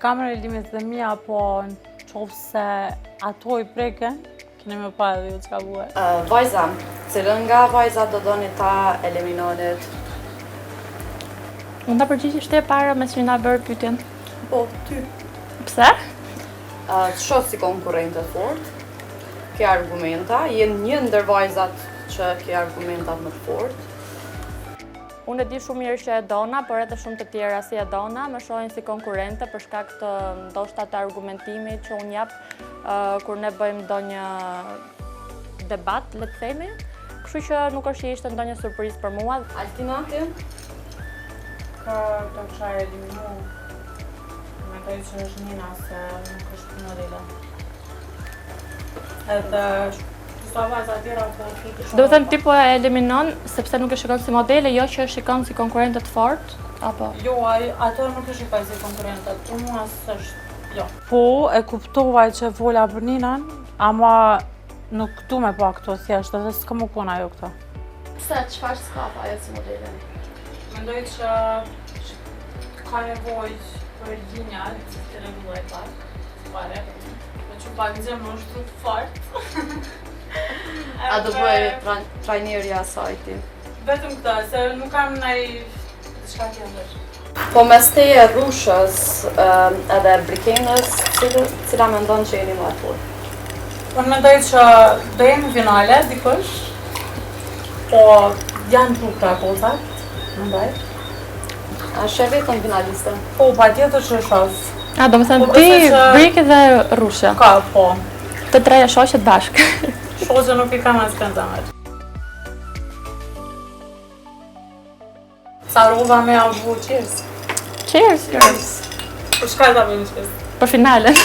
kamerë e limit dhe mija, po në qoftë se ato i preken, keni me pa edhe ju çka bue. Vajza, cilën nga vajzat do doni ta eliminonit? Mund ta përgjigjesh ti para me që na bërë pyetjen. Po, ty. Pse? Të shoh si konkurrente fort, ke argumenta, jenë një ndër vajzat që ke argumentat më të fort. Unë e di shumë mirë që e dona, por edhe shumë të tjera si e dona, më shohin si konkurrente për shkak të ndoshta të argumentimit që unë jap kur ne bëjmë ndonjë debat, le të themi. Kështu që nuk është që ishte ndonjë surprizë për mua. Altina, ti? Ka të kisha eliminu. Mendoj që është Nina, se nuk është modele. Edhe sa vajza tjera po fitë shumë. Do të thënë ti po e eliminon sepse nuk e shikon si modele, jo që e shikon si konkurrente të fortë, apo? Jo, ato nuk e shikoj si konkurrente, për mua s'është, jo. Po, e kuptova që vola për Ninën, ama nuk du me pa këto thjesht, edhe s'ka më kon ajo këto. Pse, çfarë s'ka pa ajo si modele? Mendoj që ka nevojë për linja të rregulluar pare. Me që pak gjemë më është të fort. A do bëj trajnerja asaj ti? Vetëm këta, se nuk kam ndaj diçka tjetër. Po mes teje, Rushës edhe Brikenës, cila mendon që jeni më e fortë? Unë mendoj që do jemi në finale, dikush. Po janë trupta kozat, mendoj. A sheh vetëm finaliste? Po, patjetër që shoh. A, do më thënë Po, ti, besoj që- Briki dhe Rusha. Ka, po. Të treja shoqet bashkë. Shoqë nuk i kam asë kënë zemër. Sa rruva me avu, cheers. Cheers! Për shka ta bëjmë cheers? Për finalen.